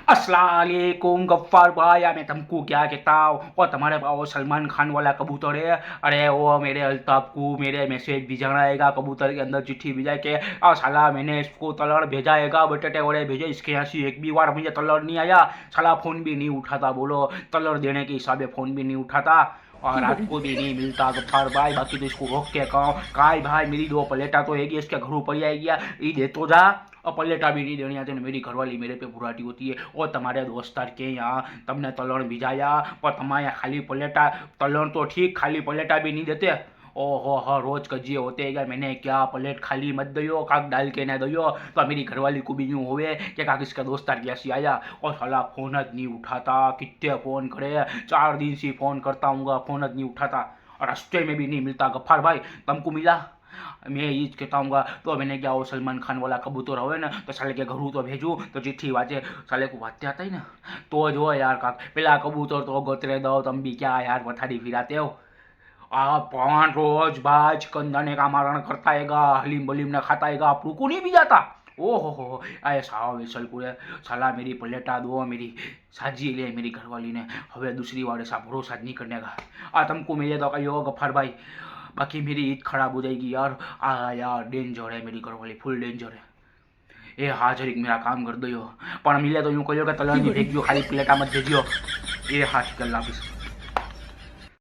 अस्सलामुअलैकुम गफ्फार भाई, मैं तुमको क्या कहता हूँ। और तुम्हारे पास वो सलमान खान वाला कबूतर है। अरे वो मेरे अल्ताफ को मेरे मैसेज भिजवाएगा, कबूतर के अंदर चिट्ठी भिजा के। और साला मैंने इसको तलड़ भेजाएगा, बटेटे वड़े भेजे, इसके यहाँ से एक भी बार मुझे तलड़ नहीं आया। साला फ़ोन भी नहीं उठाता, बोलो तलड़ देने के हिसाब से फ़ोन भी नहीं उठाता। और रात को भी नहीं मिलता गफ्फार भाई। बाकी तो इसको रोक के कहो काय भाई, मेरी दो प्लेटा तो है इसके घरों पड़ी आएगी, ये दे तो जा। और प्लेटा भी नहीं देनी आती, मेरी घरवाली मेरे पे बुराटी होती है। और तुम्हारे दोस्तार के यहाँ तमने तलण भिजाया, पर तुम्हारे यहाँ खाली प्लेटा, तलण तो ठीक, खाली प्लेटा भी नहीं देते। ओहो हो, रोज कजिए होते हैं, मैंने क्या प्लेट खाली मत दो, काक डाल के ना दो। तो मेरी घरवाली को भी यूँ होवे कि काक इसका दोस्तार कैसी आया। और साला फोन ज नहीं उठाता, कितने फ़ोन करे, 4 दिन से फ़ोन करता हूँ, फ़ोन ज नहीं उठाता। और रास्ते में भी नहीं मिलता गफ्फार भाई, तुमको मिला? मैं ये कहता हूँ। तो मैंने क्या वो सलमान खान वाला कबूतर हो ना, तो साले के घरू तो भेजू तो चिट्ठी वाँचे, साले को वाँचते आता ही ना। तो जो यार का पेला कबूतर तो गोतरे दो, तुम भी क्या यार पथारी फिराते हो। आप पान रोज बाज कंदाने का मारण करता हैगा, हलीम बलीम ने खाता हैगा, आपको को नहीं भी जाता। ओहो हो, ऐसा वेसल पूरे साला मेरी प्लेटा दो, मेरी साजी ले मेरी घरवाली ने। हवे दूसरी वाले सा भरोसा नहीं करने का। तुमको मिले तो कहियो गफ्फार भाई, बाकी मेरी ईद खराब हो जाएगी यार। यार डेंजर है, मेरी घरवाली फुल डेंजर है। ए हाँ जरीक मेरा काम कर दो, पर मिले तो यूँ कहियो कि तलण नहीं फेंक दो, खाली प्लेटा मत भेजियो। ए हाँ ठीक है, अल्लाह हाफिज़।